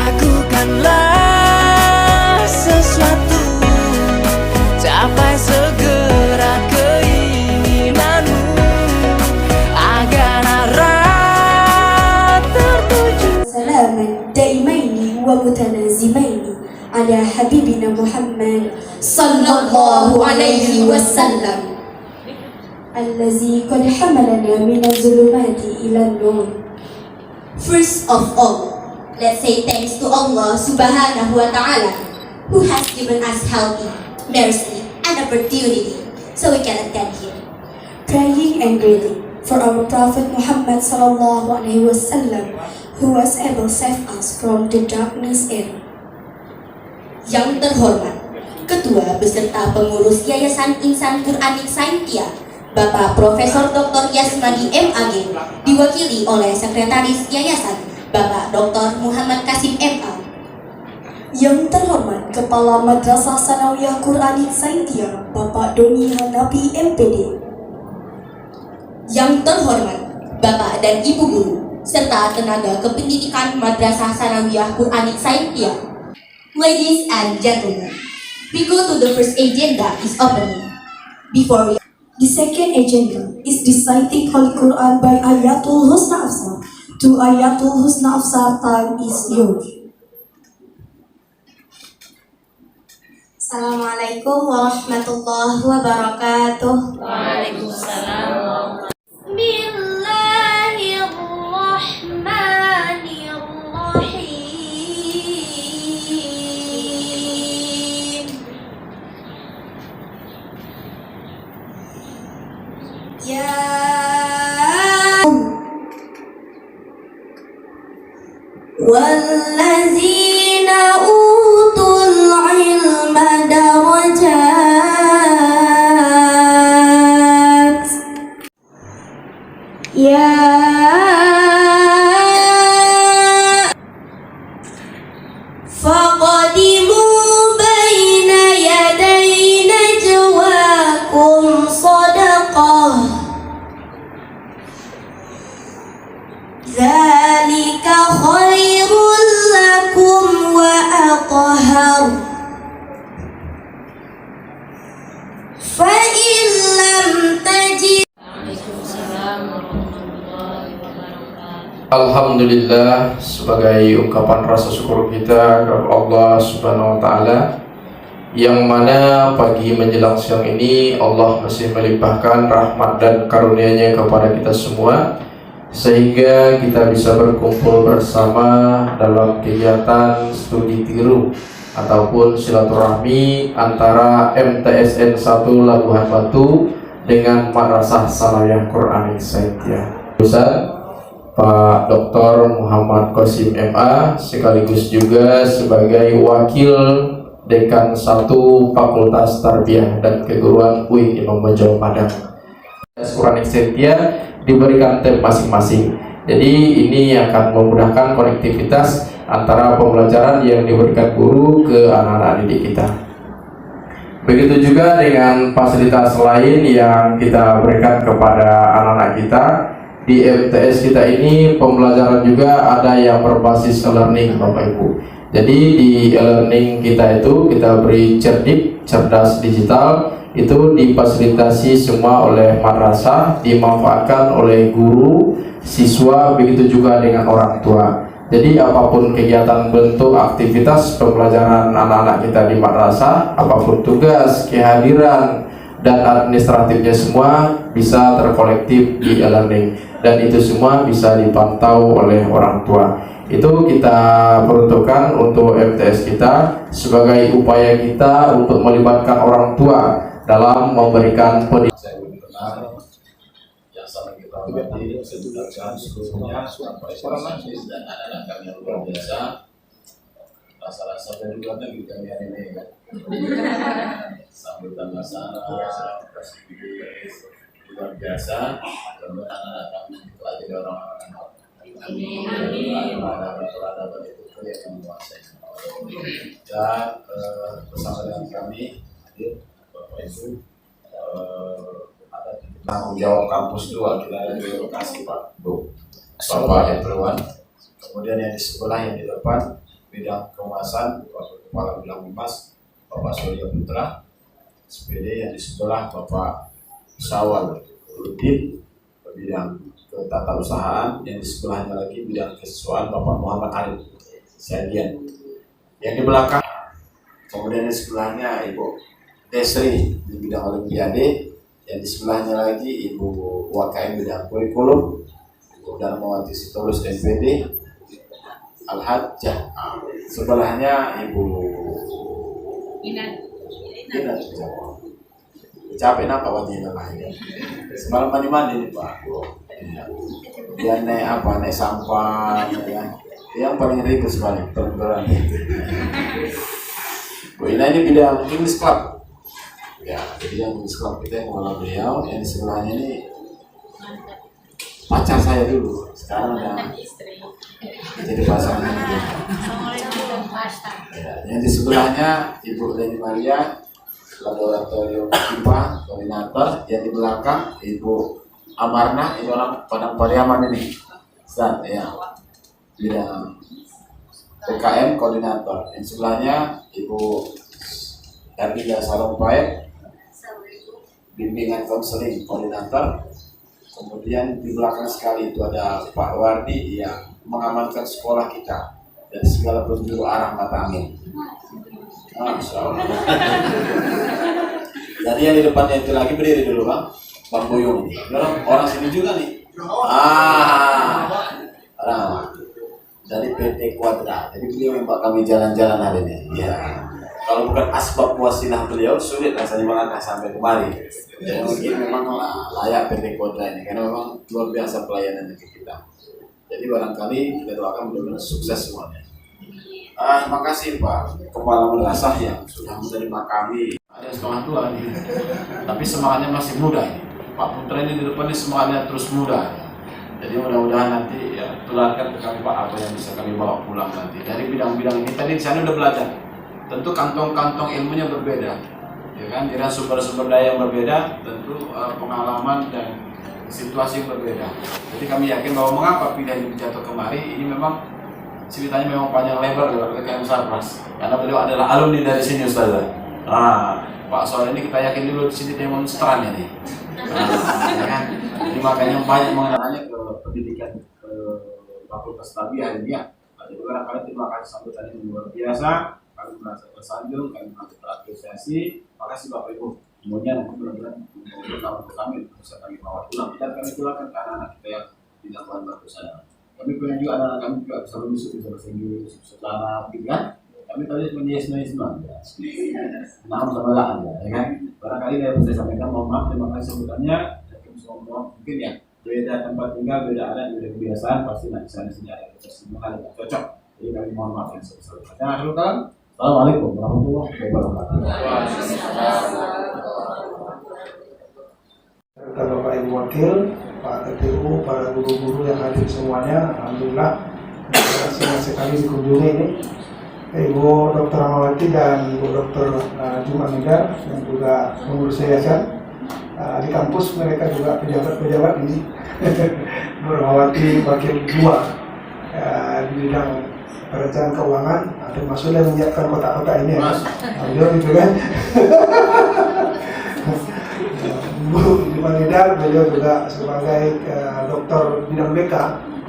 Lakukanlah sesuatu, capai segera keinginanmu, agar arah tertuju. Salaman daimaini wa mutanazimaini ala habibina Muhammad sallallahu alaihi wasallam allazi qad hamalana minaz zulumati ilan nur. First of all, let's say thanks to Allah subhanahu wa ta'ala, who has given us healthy, mercy, and opportunity so we can attend here. Praying and greeting for our Prophet Muhammad sallallahu alaihi wasallam, who was able to save us from the darkness era. Yang terhormat, Ketua beserta pengurus Yayasan Insan Quranik Saintia, Bapak Profesor Dr. Yasmadi MAG, diwakili oleh Sekretaris Yayasan, Bapak Dr. Muhammad Kasim MA. Yang terhormat Kepala Madrasah Sanawiyah Quranik Saintia, Bapak Doni Hanafi MPD. Yang terhormat Bapak dan Ibu Guru serta tenaga kependidikan Madrasah Sanawiyah Quranik Saintia. Ladies and gentlemen, we go to the first agenda is opening. The second agenda is reciting Holy Quran by Ayatul Husna Afsar. To Ayatul Husna Afsar, time is yours. Assalamualaikum warahmatullahi wabarakatuh. Waalaikumsalam. Bismillahirrahmanirrahim. Ya wallazina utul ilma darajat. Ya faqadimu baina yaday najwakum sadaqah, zalika khairul lakum wa athhar, fa in lam tajid. Alhamdulillah, sebagai ungkapan rasa syukur kita kepada Allah Subhanahu wa taala, yang mana pagi menjelang siang ini Allah masih melimpahkan rahmat dan karunia-Nya kepada kita semua, sehingga kita bisa berkumpul bersama dalam kegiatan studi tiru ataupun silaturahmi antara MTSN 1 Labuhan Batu dengan Madrasah Sanawiyah Quranik Saintia. Ustaz Pak Dr. Muhammad Qasim MA, sekaligus juga sebagai Wakil Dekan 1 Fakultas Tarbiyah dan Keguruan UIN Imam Bonjol Padang. Quranik Saintia diberikan tem masing-masing. Jadi ini akan memudahkan konektivitas antara pembelajaran yang diberikan guru ke anak-anak didik kita. Begitu juga dengan fasilitas lain yang kita berikan kepada anak-anak kita. Di MTS kita ini pembelajaran juga ada yang berbasis e-learning, Bapak Ibu. Jadi di e-learning kita itu kita beri cerdik, cerdas digital, itu difasilitasi semua oleh madrasah, dimanfaatkan oleh guru, siswa, begitu juga dengan orang tua. Jadi apapun kegiatan bentuk aktivitas pembelajaran anak-anak kita di madrasah, apapun tugas, kehadiran, dan administratifnya semua bisa terkolektif di e-learning, dan itu semua bisa dipantau oleh orang tua. Itu kita peruntukkan untuk MTS kita sebagai upaya kita untuk melibatkan orang tua dalam memberikan pendidikan. Yang sama kita hormati, sedulurkan seluruhnya, spesialis dan anak-anak kami yang luar biasa. Rasa-rasa dari luar negeri kami hari ini kan. Sambutan masyarakat, luar biasa. Dan anak-anak kami itu ada orang-orang yang amin. Ada itu yang menguasai. Dan bersama dengan kami, Bapak Ibu, ada tanggung jawab kampus 2 kita ada di lokasi Pak Bu, Bapak Edruan. Kemudian yang di sebelah yang di depan bidang kehumasan Bapak Kepala Bidang Humas Bapak Surya Putra, SPD yang di sebelah Bapak Syawal Udin, bidang ketatarusahaan, yang di sebelahnya lagi bidang kesiswaan Bapak Muhammad Arif Sadian. Yang di belakang, kemudian di sebelahnya Ibu Desri di bidang Olimpiade, yang di sebelahnya lagi Ibu WKM bidang kurikulum, Ibu Darmawati Sitorus MPD, Al-Hajjah. Sebelahnya Ibu Inat. Capek nampak wajahnya lah ya. Semalam mandi nih Pak. Dia naik sampah ya. Yang paling ribet sekali perempuan. Bu Ina ini bidang English Club. Ya, jadi yang English Club kita yang mengelola beliau, yang di sebelahnya ini pacar saya dulu. Sekarang udah jadi pasangan. Ya, yang di sebelahnya Ibu Leni Maria, laboratorium IPA koordinator. Yang di belakang Ibu Amarna, ini orang Padang Pariaman ini, Ustaz ya, bidang PKM koordinator. Yang sebelahnya Ibu Erdila Sarompae, bimbingan konseling koordinator. Kemudian di belakang sekali itu ada Pak Wardi yang mengamankan sekolah kita dari segala penjuru arah mata angin. Masya Allah. Jadi yang di depannya itu lagi berdiri dulu Bang Buyung. Orang sini juga nih. Orang dari PT Quadra. Jadi beliau yang kami jalan-jalan hari ini. Ya. Kalau bukan asbab wasilah beliau, sulit rasanya melangkah sampai kemari. Jadi mungkin memang layak PT Quadra ini, karena memang luar biasa pelayanan ke kita. Jadi barangkali kita doakan benar-benar sukses semuanya. Terima kasih Pak Kepala Madrasah yang sudah menerima kami. Ada setengah tua nih, tapi semangatnya masih muda ini. Pak Putra ini di depan ini semangatnya terus muda. Jadi mudah-mudahan nanti ya tularkan ke kami Pak apa yang bisa kami bawa pulang nanti. Dari bidang-bidang ini tadi di sana udah belajar. Tentu kantong-kantong ilmunya berbeda, ya kan? Dengan sumber-sumber daya yang berbeda, tentu pengalaman dan situasi yang berbeda. Jadi kami yakin bahwa mengapa pindah di Jatuh kemari ini memang ceritanya memang panjang lebar dari PKM Sarpras. Karena beliau adalah alumni dari sini Ustazah. Pak Soal ini kita yakin dulu di sini demonstran ini. Ya kan? Jadi makanya banyak mengenalnya ke pendidikan ke Fakultas Tabi hari ini. Jadi barangkali terima kasih sambutan yang luar biasa. Kami merasa tersanjung, kami merasa terapresiasi. Makasih Bapak Ibu. Kemudian nanti benar-benar untuk kami bisa kami bawa pulang. Dan kami pulangkan ke anak-anak kita yang tidak bahan baku sana. Kami punya juga anak-anak kami juga bisa menyusul, bisa bahasa Inggris, bisa Arab, gitu kan? Kami tadi cuma yes semua. Nah, sama lah aja, ya kan? Barangkali saya bisa sampaikan, mohon maaf, terima kasih sambutannya. Dan semua mungkin ya beda tempat tinggal, beda adat, beda kebiasaan, pasti nanti sana sini ada semua hal yang cocok. Jadi kami mohon maaf yang sebesar-besarnya. Jangan lupa. Assalamualaikum warahmatullahi wabarakatuh. Bapak Ibu Wakil, Pak TTU, para guru-guru yang hadir semuanya, alhamdulillah senang sekali dikunjungi ini. Ibu Dr. Ramawati dan Ibu Dr. Jumanida yang juga pengurus yayasan. Di kampus mereka juga pejabat-pejabat ini. Bu Ramawati Wakil 2 di bidang perencanaan keuangan, termasuk yang menyiapkan kotak-kotak ini ya. Beliau gitu kan. Bu Jumanida, beliau juga sebagai dokter bidang BK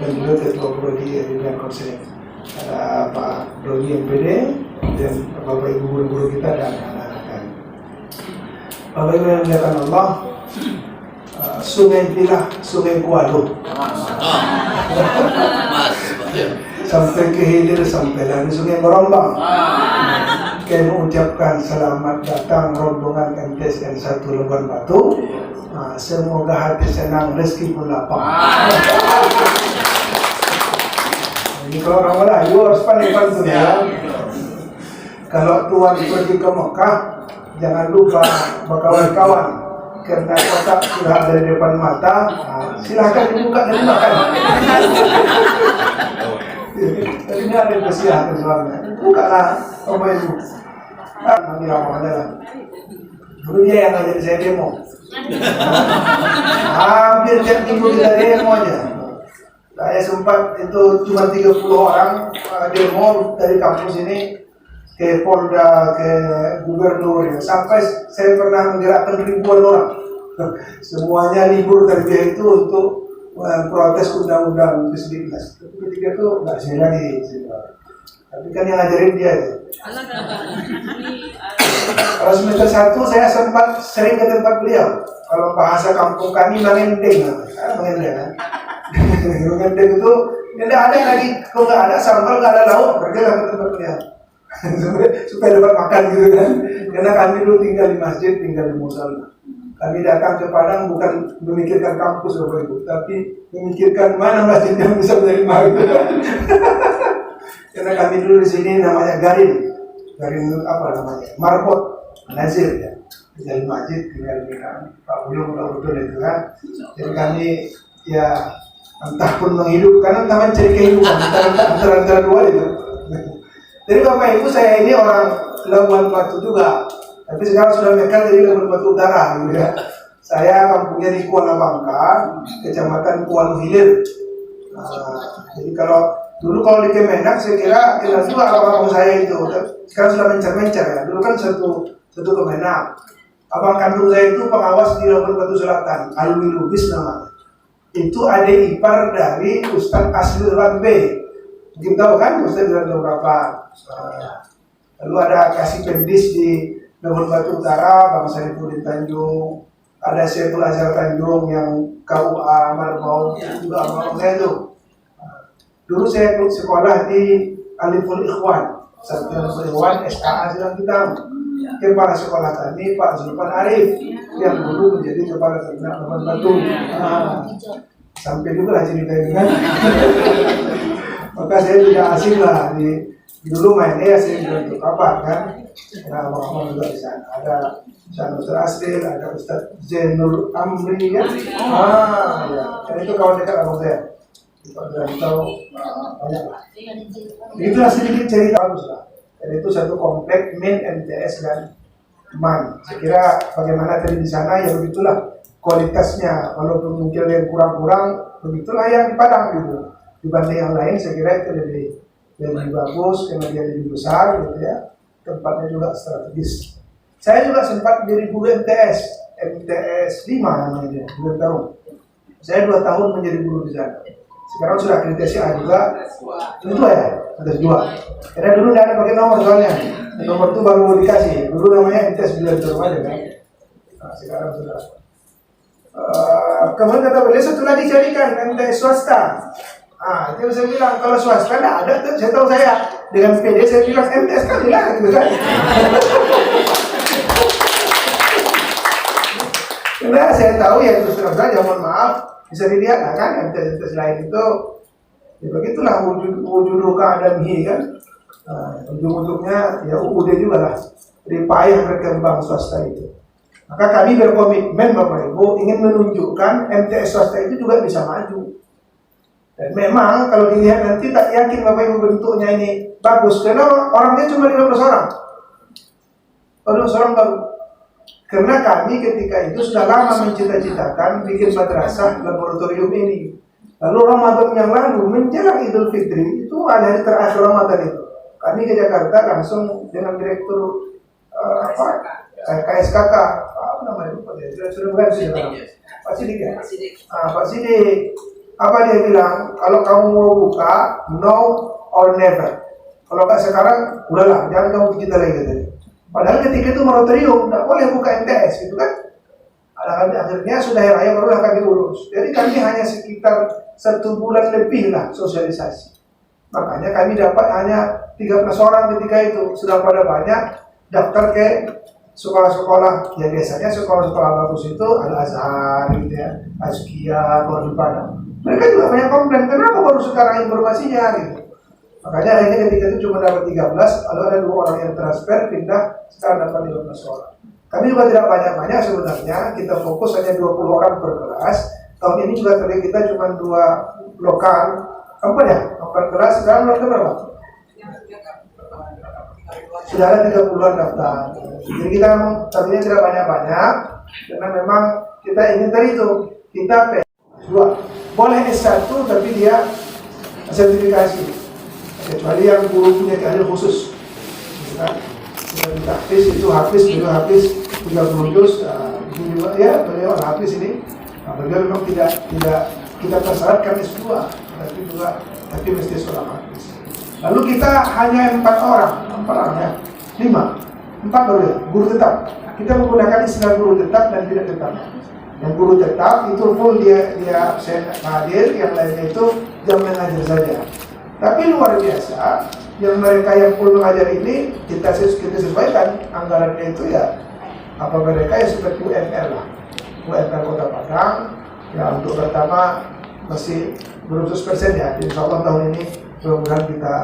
dan beliau ketua prodi bidang konseling. Ada Pak Dodi MPD dan Bapak Ibu guru-guru kita dan anak-anak kami. Bapak Ibu yang dimuliakan Allah, Sungai Pilah, Sungai Kualo. Sampai ke hilir, sampai dari Sungai Merombang. Kami mengucapkan selamat datang rombongan MTSN 1 Leban Batu. Semoga hati senang, rezeki pun lapang. Ini kalau orang Melayu harus pandai-pandai ya. Kalau Tuhan pergi ke Mekah, jangan lupa berkawan-kawan. Karena kotak sudah ada di depan mata, silahkan dibuka dan dimakan. Tapi ini ada kesihatan soalnya. Bukalah, Bapak Ibu. Nanti ramahnya lah. Dulu dia yang ngajak saya demo. Hampir tiap minggu kita demo aja. Saya sempat itu cuma 30 orang demo dari kampus ini ke Polda, ke Gubernur, ya. Sampai saya pernah menggerakkan ribuan orang. Semuanya libur kerja itu untuk protes undang-undang Kesdiknas. Tapi ketika itu nggak sih lagi. Tapi kan yang ngajarin dia itu. Kalau semester 1 saya sempat sering ke tempat beliau. Kalau bahasa kampung kami mengendeng, mengendeng. Mengendeng itu tidak ada lagi, kalau nggak ada sambal, nggak ada lauk, pergi ke tempat beliau. Supaya dapat makan gitu kan. Karena kami dulu tinggal di masjid, tinggal di musola. Kami datang ke Padang bukan memikirkan kampus Bapak Ibu, tapi memikirkan mana masjid yang bisa menerima gitu. Karena kami dulu di sini namanya garin apa namanya, marbot, nazir ya. Tinggal di masjid, tinggal di Pak Buyung, betul itu kan. Jadi kami ya entah pun menghidupkan, entah mencari kehidupan antara dua itu. Jadi Bapak Ibu, saya ini orang Labuan Batu juga, tapi sekarang sudah mekar dari Labuan Batu Utara gitu ya. Saya kampungnya di Kuala Bangka, kecamatan Kuala Hilir. Jadi dulu kalau di Kemenak saya kira kenal juga abang saya itu. Sekarang sudah mencar-mencar ya. Dulu kan satu Kemenak. Abang kandung saya itu pengawas di Labuan Batu Selatan, Alwi Lubis namanya. Itu adik ipar dari Ustadz Asli Rambe. Mungkin tahu kan Ustadz bilang berapa. Lalu ada Kasih Pendis di Labuan Batu Utara, Bang Saifuddin Tanjung. Ada Syekhul Azhar Tanjung yang KUA Marbau juga abang-abangnya itu. Dulu saya sekolah di Aliful Ikhwan, Sarjana Ikhwan SKA sedang kita. Kepala sekolah kami Pak Zulfan Arif yang dulu menjadi kepala ternak Labuan Batu. Sampai juga lah cerita ini kan. Maka saya tidak asing lah dulu mainnya saya juga untuk kabar kan. Nah, abang-abang juga di sana. Ada Ustaz Asril, ada Ustaz Zainul Amri ya. Ya. Dan itu kawan dekat abang saya. Sudah tahu banyak lah. Itulah sedikit cerita bagus lah. Dan itu satu komplek Min, MTS dan MAN. Saya kira bagaimana tadi di sana ya begitulah kualitasnya. Walaupun mungkin yang kurang-kurang, begitulah yang di Padang gitu. Dibanding yang lain saya kira itu lebih bagus karena dia lebih besar gitu ya. Tempatnya juga strategis. Saya juga sempat jadi guru MTS 5 namanya dia, guru Tarung. Saya 2 tahun menjadi guru di sana. Sekarang sudah akreditasi A juga. Itu ya, ada 2. Karena dulu tidak ada pakai nomor soalnya. Nomor itu baru dikasih. Dulu namanya MTS 9 Tarung aja kan. Nah, sekarang sudah. Kemudian kata beliau satu lagi carikan MTS swasta. Itu saya bilang kalau swasta tidak ada, saya tahu saya dengan PD saya bilang MTS kan hilang gitu kan. Karena saya tahu ya terus terang saja, mohon maaf, bisa dilihat lah kan MTS lain itu ya begitulah wujud keadaan kan. Ujung-ujungnya ya UUD juga lah, dari payah berkembang swasta itu. Maka kami berkomitmen Bapak Ibu ingin menunjukkan MTS swasta itu juga bisa maju. Dan memang kalau dilihat nanti tak yakin Bapak Ibu bentuknya ini bagus karena orangnya cuma 15 orang. 15 orang baru. Karena kami ketika itu sudah lama mencita-citakan bikin madrasah laboratorium ini. Lalu Ramadan yang lalu menjelang Idul Fitri itu hari terakhir Ramadan itu. Kami ke Jakarta langsung dengan direktur KSKK apa namanya Pak Sidik ya? Pak Sidik. Apa dia bilang? Kalau kamu mau buka, no or never. Kalau nggak sekarang, udahlah, jangan kamu kita lagi gitu. Padahal ketika itu moratorium, nggak boleh buka MTS, gitu kan? Akhirnya sudah raya barulah kami urus. Jadi kami hanya sekitar 1 bulan lebih lah sosialisasi. Makanya kami dapat hanya 13 orang ketika itu. Sudah pada banyak daftar ke sekolah-sekolah. Ya biasanya sekolah-sekolah bagus itu Al-Azhar, gitu ya, Azkia, kalau di Padang. Mereka juga banyak komplain, kenapa baru sekarang informasinya gitu. Makanya akhirnya ketika itu cuma dapat 13, lalu ada 2 orang yang transfer, pindah, sekarang dapat 15 orang. Kami juga tidak banyak-banyak sebenarnya, kita fokus hanya 20 orang per kelas. Tahun ini juga tadi kita cuma 2 lokal, apa ya? 4 kelas, sekarang lokal berapa? Sudah ada 30-an daftar. Jadi kita tadinya tidak banyak-banyak, karena memang kita ingin tadi itu, kita 2 boleh S1 tapi dia sertifikasi, kecuali yang guru punya keahlian khusus. Misalkan kita hafiz itu beliau hafiz 30 juz, ini juga ya beliau hafiz ini. Beliau memang tidak kita persyaratkan S2, tapi mesti seorang hafiz. Lalu kita hanya 4 orang ya, 4 baru ya, guru tetap. Kita menggunakan istilah guru tetap dan tidak tetap. Yang guru tetap itu full dia hadir, yang lainnya itu jam mengajar saja. Tapi luar biasa, yang mereka yang full mengajar ini kita sesuaikan anggarannya itu ya apa mereka yang seperti UMR lah, UMR Kota Padang. Ya untuk pertama masih belum 100% ya. Insya Allah tahun ini mudah-mudahan kita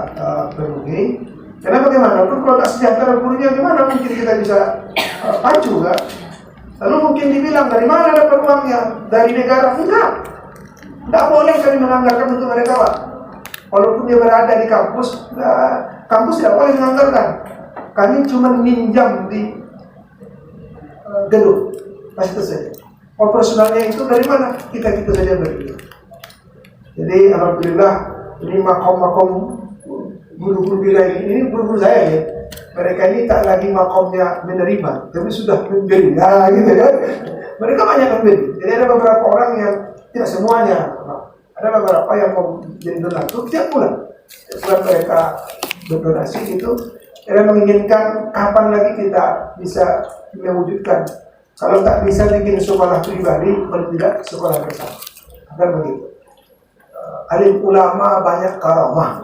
penuhi. Karena bagaimanapun kalau tak sejahtera gurunya gimana mungkin kita bisa pacu kan? Lalu mungkin dibilang dari mana dapat uangnya? Dari negara? Tidak boleh kami menganggarkan untuk mereka Pak. Walaupun dia berada di kampus, kampus tidak boleh menganggarkan. Kami cuma minjam di gedung, pasti saja. Operasionalnya itu dari mana? Kita saja berdua. Jadi alhamdulillah ini makom guru-guru wilayah ini guru-guru saya ya. Mereka ini tak lagi makomnya menerima, tapi sudah memberi, gitu kan? Mereka banyak memberi. Jadi ada beberapa orang yang tidak semuanya, ada beberapa yang mau jadi donatur tiap bulan. Setelah mereka berdonasi itu, mereka menginginkan kapan lagi kita bisa mewujudkan. Kalau tak bisa bikin sekolah pribadi, paling tidak sekolah bersama. Agar begitu. Alim ulama banyak karamah,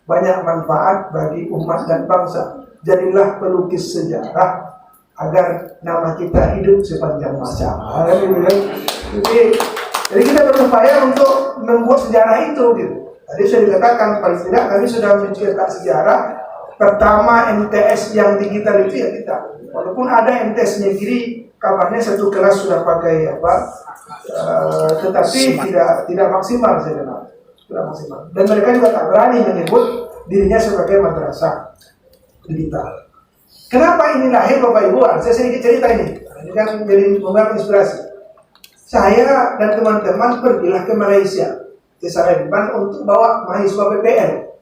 banyak manfaat bagi umat dan bangsa. Jadilah pelukis sejarah agar nama kita hidup sepanjang masa. Jadi kita berupaya untuk membuat sejarah itu. Gitu. Tadi sudah dikatakan paling tidak kami sudah mencetak sejarah. Pertama MTS yang digital itu ya kita. Walaupun ada MTS negeri, kabarnya satu kelas sudah pakai tetapi tidak maksimal saya kenal. Tidak maksimal. Dan mereka juga tak berani menyebut dirinya sebagai madrasah digital. Kenapa ini lahir Bapak Ibu? Saya sedikit cerita ini. Ini kan jadi memberikan inspirasi. Saya dan teman-teman pergilah ke Malaysia, ke Salemban untuk bawa mahasiswa PPL.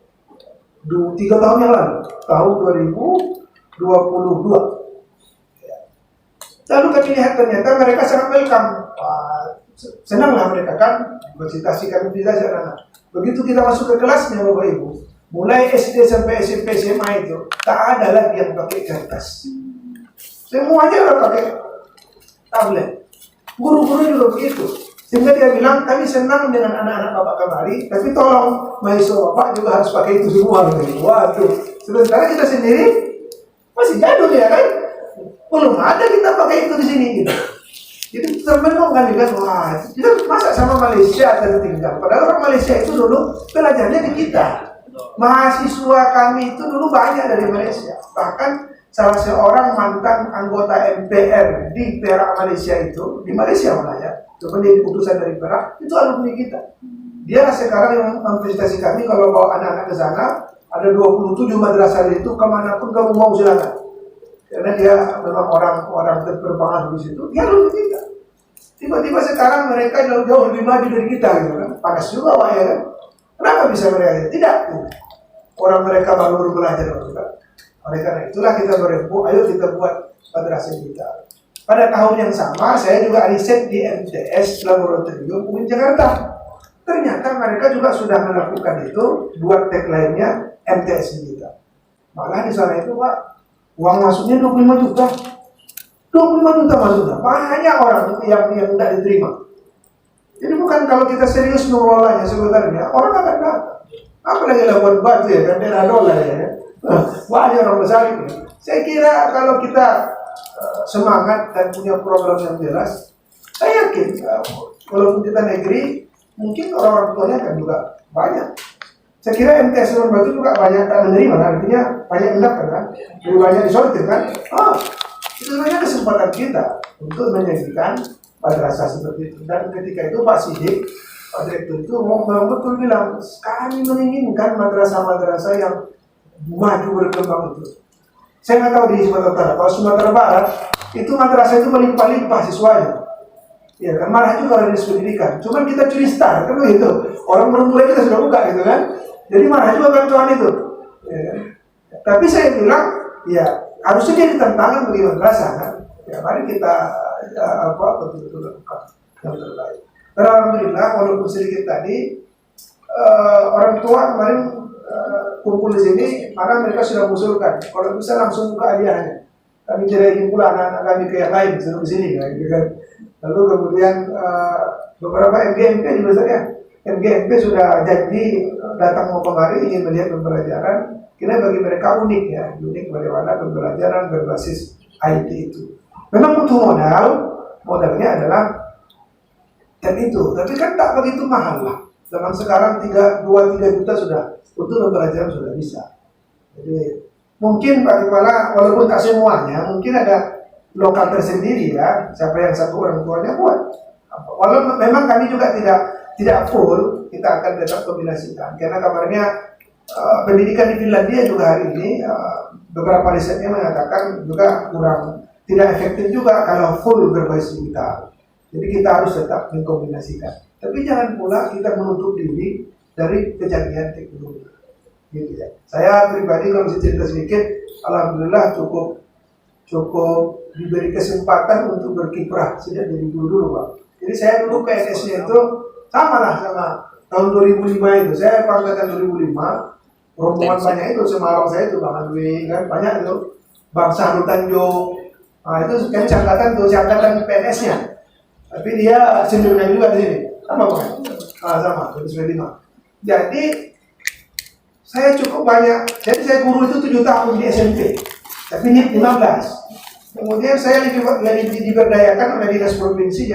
3 tahun yang lalu, tahun 2022. Lalu kami lihat ternyata mereka sangat welcome. Senanglah mereka kan, bercita-cita anak-anak. Begitu kita masuk ke kelasnya Bapak Ibu, mulai SD sampai SMP SMA itu tak ada lagi yang pakai kertas. Semuanya orang pakai tablet. Guru-guru juga begitu. Sehingga dia bilang kami senang dengan anak-anak Bapak kemari, tapi tolong mahasiswa Bapak juga harus pakai itu semua. Waduh, sementara kita sendiri masih jadul ya kan? Belum ada kita pakai itu di sini gitu. Jadi teman-teman kan juga, wah, kita masa sama Malaysia tertinggal. Padahal orang Malaysia itu dulu belajarnya di kita. Mahasiswa kami itu dulu banyak dari Malaysia. Bahkan salah seorang mantan anggota MPR di Perak Malaysia itu, di Malaysia malah ya, cuma dia diputusan dari Perak, itu alumni kita. Dia sekarang yang mempresentasi kami kalau bawa anak-anak ke sana, ada 27 madrasah itu, kemanapun kamu mau silakan. Karena dia memang orang terberpengaruh di situ, dia alumni kita. Tiba-tiba sekarang mereka jauh lebih maju dari kita, gitu kan? Panas juga Pak ya kan? Kenapa bisa mereka? Tidak. Orang mereka baru belajar juga. Oleh karena itulah kita berempu, ayo kita buat madrasah kita. Pada tahun yang sama, saya juga riset di MTS Laboratorium UIN Jakarta. Ternyata mereka juga sudah melakukan itu, buat tagline-nya MTS kita. Malah di sana itu Pak, uang masuknya 25 juta. 25 juta masuknya. Banyak orang yang tidak diterima. Jadi bukan kalau kita serius mengelolanya sebenarnya, orang akan datang. Apalagi lakukan batu ya, kan daerah dolar ya. Banyak orang besar itu. Saya kira kalau kita semangat dan punya program yang jelas, saya yakin walaupun kita negeri, mungkin orang-orang tuanya kan juga banyak. Saya kira MTS Labuan Batu juga banyak tak menerima, artinya banyak mendaftar kan, lebih banyak disortir kan. Itu sebenarnya kesempatan kita untuk menyajikan madrasah seperti itu. Dan ketika itu Pak Sidik, Pak Direktur itu mau betul bilang, kami menginginkan madrasah-madrasah yang maju berkembang itu. Saya nggak tahu di Sumatera Utara. Kalau Sumatera Barat itu madrasah itu melimpah-limpah siswanya. Ya kan marah juga orang dinas pendidikan. Cuman kita curi star kan begitu. Orang belum mulai kita sudah buka gitu kan. Jadi marah juga kawan-kawan itu. Ya kan? Tapi saya bilang ya harusnya jadi tantangan bagi madrasah kan. Ya mari kita betul-betul lakukan yang terbaik. Karena alhamdulillah walaupun sedikit tadi orang tua kemarin kumpul di sini, maka mereka sudah mengusulkan kalau bisa langsung buka hadiahnya. Kami cerahin pula anak-anak kami ke yang lain di sini kan. Lalu kemudian beberapa MGMP juga saja. MGMP sudah janji datang mau kemari ingin melihat pembelajaran. Kira bagi mereka unik ya, unik bagaimana pembelajaran berbasis IT itu. Memang butuh modalnya adalah dan itu, tapi kan tak begitu mahal lah. Zaman sekarang 2-3 juta sudah untuk pembelajaran sudah bisa. Jadi mungkin Pak Kepala walaupun tak semuanya, mungkin ada lokal tersendiri ya, siapa yang satu orang tuanya buat. Walaupun memang kami juga tidak full, kita akan tetap kombinasikan. Karena kabarnya pendidikan di Finlandia juga hari ini beberapa risetnya mengatakan juga kurang tidak efektif juga kalau full berbasis digital. Jadi kita harus tetap mengkombinasikan. Tapi jangan pula kita menutup diri dari kejadian teknologi. Gitu ya. Saya pribadi kalau cerita sedikit, alhamdulillah cukup diberi kesempatan untuk berkiprah sejak dari dulu Pak. Jadi saya dulu PNS-nya itu sama tahun 2005 itu. Saya angkatan 2005, rombongan banyak itu Semarang saya itu Bang Andwi kan banyak itu. Bang Sahrul Tanjung. Nah, itu kan angkatan PNS-nya. Tapi dia sendirian juga di sini. Sama Bang. Sama, 2005. Jadi saya cukup banyak. Jadi saya guru itu 7 tahun di SMP. Tapi ini 15. Kemudian saya diberdayakan oleh dinas provinsi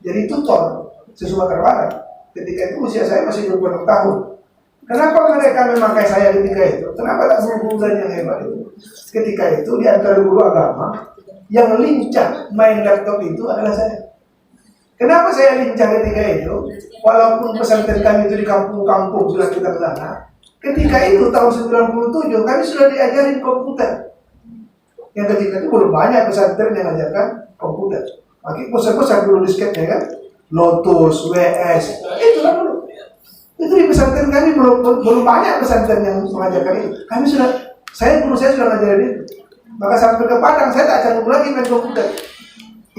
jadi tutor di Sumatera Barat. Ketika itu usia saya masih 26 tahun. Kenapa mereka memakai saya ketika itu? Kenapa tak guru yang hebat itu? Ketika itu di antara guru agama yang lincah main laptop itu adalah saya. Kenapa saya lincah ketika itu? Walaupun pesantren kami itu di kampung-kampung sudah kita ke sana. Ketika itu tahun 97 kami sudah diajarin komputer. Yang ketika itu belum banyak pesantren yang mengajarkan komputer. Makanya pusat-pusat dulu disketnya kan, Lotus, WS, itu kan dulu. Itu di pesantren kami belum banyak pesantren yang mengajarkan itu. Guru saya sudah mengajarin itu. Maka sampai ke Padang saya tak canggung lagi main komputer.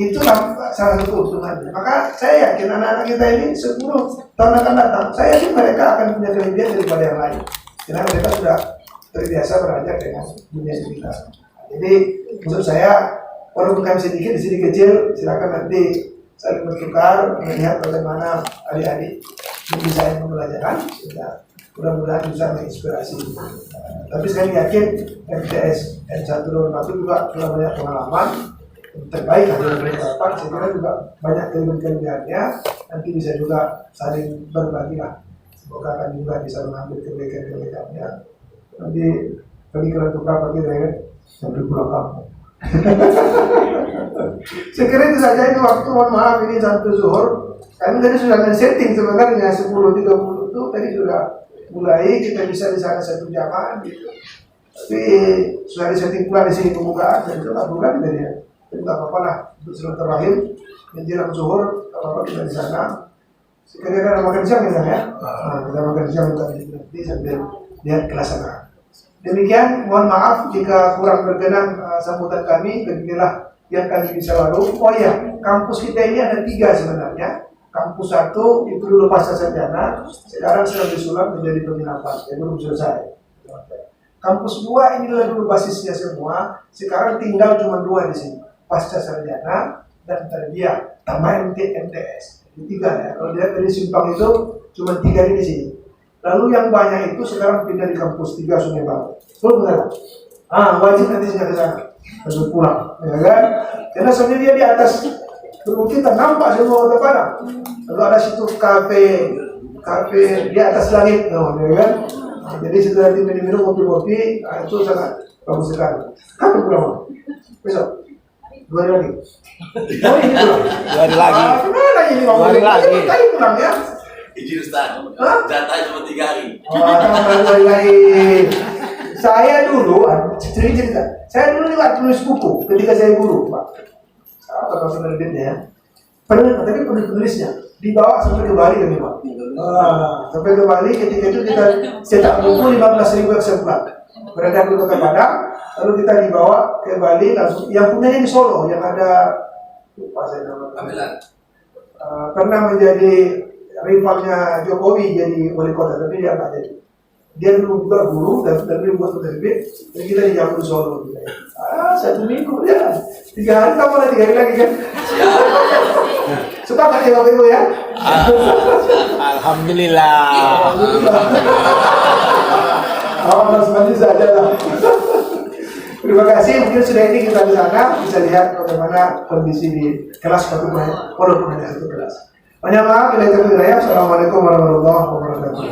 Itulah salah satu keuntungannya. Maka saya yakin anak-anak kita ini 10 tahun akan datang, saya yakin mereka akan punya kelebihan daripada yang lain. Karena mereka sudah terbiasa belajar dengan dunia digital. Jadi menurut saya, walaupun kami sedikit di sini kecil, silakan nanti saling bertukar melihat bagaimana adik-adik mendesain pembelajaran. Mudah-mudahan bisa menginspirasi. Tapi saya yakin MTS N1 dan N1 juga sudah banyak pengalaman terbaik dari beberapa. Saya kira juga banyak kelebihan-kelebihannya. Nanti bisa juga saling berbagi lah. Semoga kami juga bisa mengambil kebaikan-kebaikannya. Nanti bagi kalian beberapa kita ya sampai pulang kampung. Saya kira itu saja itu waktu. Mohon maaf ini sampai zuhur. Kami tadi sudah men-setting sebenarnya 10.30 itu tadi sudah mulai kita bisa di sana 1 jam gitu. Tapi sudah disetting pula di sini pembukaan dan itu tak bulan dari ya. Jadi tak apa-apa lah untuk silaturahim menjelang zuhur, tak apa-apa kita di sana. Sekali kan makan siang ya, kita makan siang nanti sambil lihat kelasana. Demikian, mohon maaf jika kurang berkenan sambutan kami. Beginilah yang kami bisa lalu. Oh ya, kampus kita ini ada 3 sebenarnya. Kampus 1 itu dulu pasca sarjana, sekarang sedang disulap menjadi penginapan, belum selesai. Kampus 2 inilah dulu basisnya semua, sekarang tinggal cuma 2 di sini, pasca sarjana dan tarbiyah, tambah MTS. Jadi 3 ya. Kalau dilihat dari simpang itu cuma 3 di sini. Lalu yang banyak itu sekarang pindah di kampus 3 Sungai Baru. Betul? Wajib nanti sudah ke sana, harus pulang, ya kan? Karena sebenarnya dia di atas. Dulu kita nampak semua Kota Padang. Lalu ada situ kafe di atas langit, ya kan? Jadi setelah minum kopi-kopi, itu sangat bagus sekali. Kapan pulang? Besok? 2 hari lagi? Oh ini pulang? 2 hari lagi. Gimana ini? 2 hari lagi. Tadi pulang ya? Izin Ustaz, jatah cuma 3 hari. Kembali lagi. Saya dulu, cerita. Saya dulu juga tulis buku ketika saya guru, Pak. Apa kalau penerbitnya? penulisnya dibawa sampai ke Bali kan Pak? Sampai ke Bali, ketika itu kita cetak buku 15.000 eksemplar beredar di Kota Padang, lalu kita dibawa ke Bali langsung. Yang punyanya di Solo, yang ada lupa saya namanya, pernah menjadi rivalnya Jokowi jadi wali kota, tapi dia nggak jadi. Dia dulu juga guru dan dia buat penerbit, dan kita di Jawa Solo. 1 minggu ya, 3 hari tambah lagi 3 hari lagi kan. Suka nggak ya Bapak Ibu ya? Alhamdulillah. Mas Mandi saja lah. Terima kasih, mungkin sudah ini kita di sana bisa lihat bagaimana kondisi di kelas walaupun hanya 1 kelas. Banyak maaf, bila itu wilayah. Assalamualaikum warahmatullahi wabarakatuh.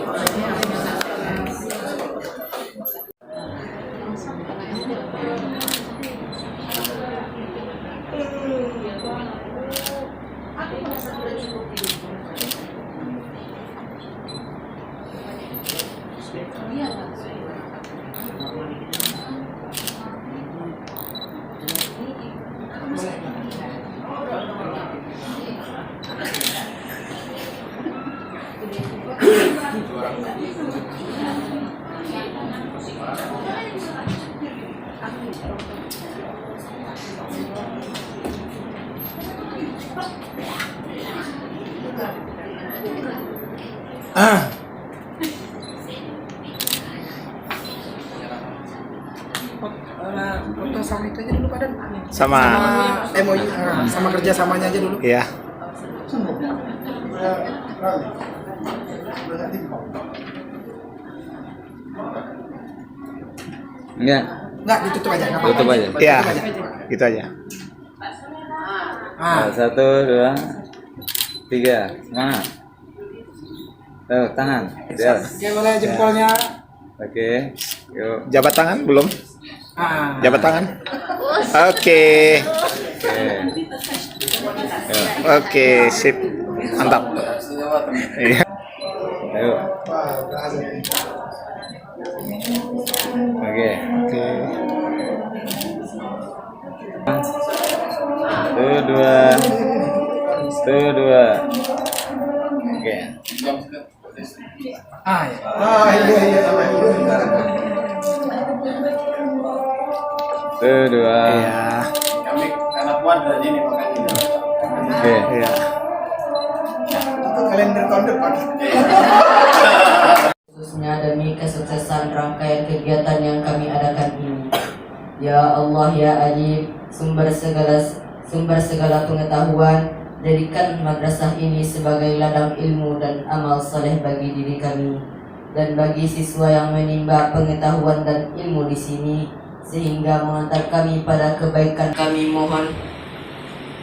Foto sama itu aja dulu Pak Dan. Sama MOU, sama kerjasamanya aja dulu. ya. Enggak, ditutup aja, enggak apa-apa. Tutup aja. Ya, gitu aja. Ah, 1, 2, 3, semangat. Tangan. Yes. oke, boleh jempolnya. Oke. Yuk. Jabat tangan belum? Jabat tangan. Oke. Oke, sip. Mantap. Iya. Ayo. Oke. Oke. 1, 2. 1, 2. Oke. Iya. 1, 2. Iya. Kami karena puan dari ini makanya. Oke. Iya. Kalender tahun depan. Khususnya demi kesuksesan rangkaian kegiatan yang kami adakan ini. Ya Allah ya Alim, sumber segala pengetahuan, jadikan madrasah ini sebagai ladang ilmu dan amal soleh bagi diri kami dan bagi siswa yang menimba pengetahuan dan ilmu di sini, sehingga mengantar kami pada kebaikan. Kami mohon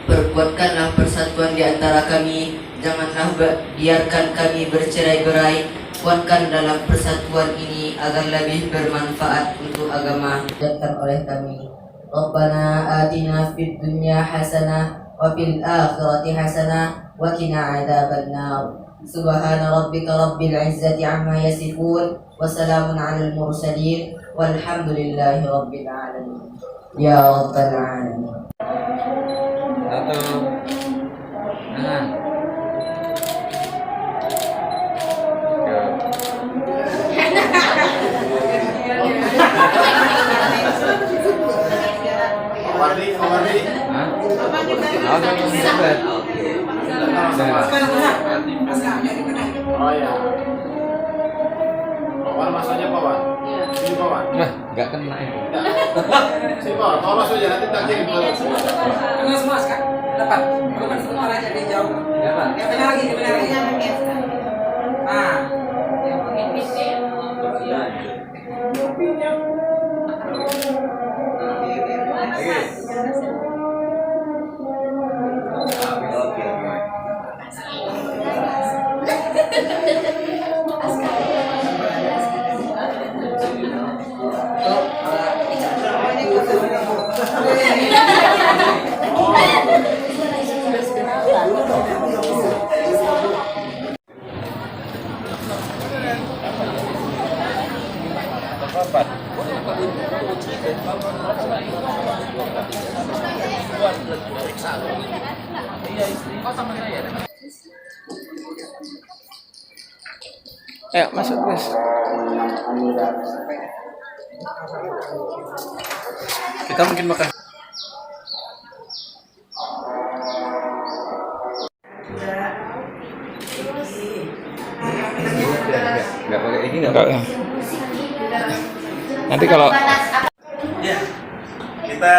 perkuatkanlah persatuan di antara kami, janganlah biarkan kami bercerai-berai. Kuatkan dalam persatuan ini agar lebih bermanfaat untuk agama. Diajarkan oleh kami. Rabbana atina fid dunya hasanah wa fil akhirati hasanah wa qina adzabannar. Subhana rabbika rabbil izzati amma yasifun wa salamun 'alal mursalin walhamdulillahi rabbil alamin. Ya rabbal alamin. 1. Tangan. Warni. Hah? Cepat. Oh ya. Wan masanya Pak Wan. Sini Pak Wan. Wah, enggak kena itu. Sini Pak Wan, tolong saja nanti tak kirim ke Kena semua kan? Dapat. Bukan sebentar aja dia jauh. Dapat. Yang benar lagi, yang benar lagi. Nah, Dapat. Ayo masuk guys. Kita mungkin makan. Enggak pakai ini enggak. Nanti kalau Ya, kita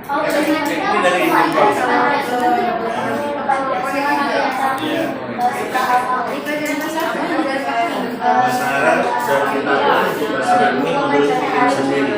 ini dari masyarakat dan kita masyarakat ini membeli sendiri.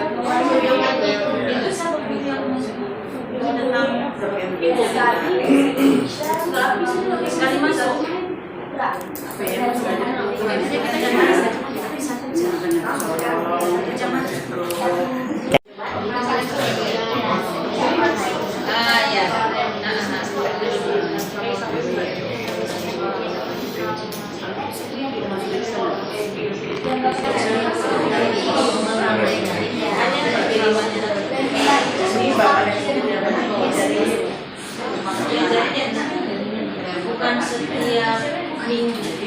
Bukan setiap minggu.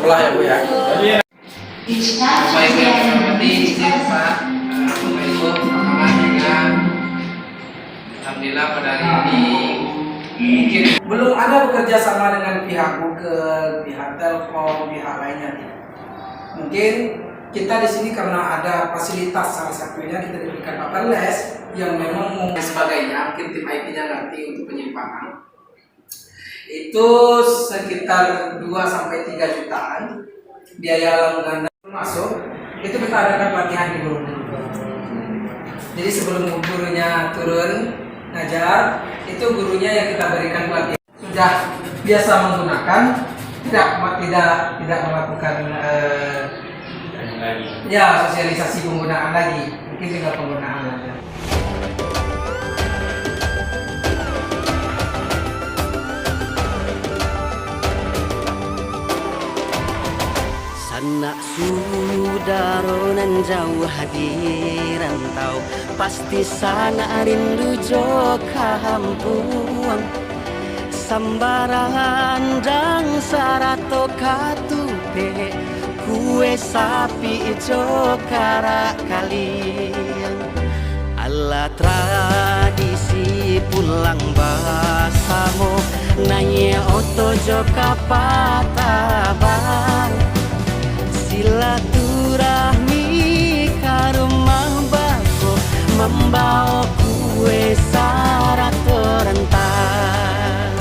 sebelah ya Bu ya. Bapak Ibu yang saya hormati, izin Pak, Bapak Ibu perkenalan dengan alhamdulillah pada hari ini mungkin belum ada bekerja sama dengan pihak Google, pihak Telkom, pihak lainnya. Mungkin kita di sini karena ada fasilitas, salah satunya kita diberikan paperless yang memang sebagainya, mungkin tim IT-nya ngerti untuk penyimpanan. Itu sekitar 2 sampai 3 jutaan biaya langganan masuk. Itu kita adakan pelatihan di guru. Jadi sebelum gurunya turun ngajar, itu gurunya yang kita berikan pelatihan. Sudah biasa menggunakan, tidak melakukan ya sosialisasi penggunaan lagi, mungkin tinggal penggunaan aja. Sanak sudaro nan jauh dirantau, pasti sana rindu jo kampuang. Sambaran dan sarato katupe, kue sapi jo kara kalian. Ala tradisi pulang basamo, nanye oto jo kapatabang. Silaturahmi ke rumah bako, membawa kue sarato rentang.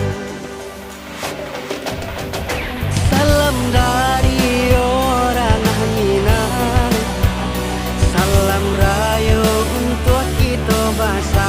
Salam dari orang Minang, salam rayo untuk kita bangsa.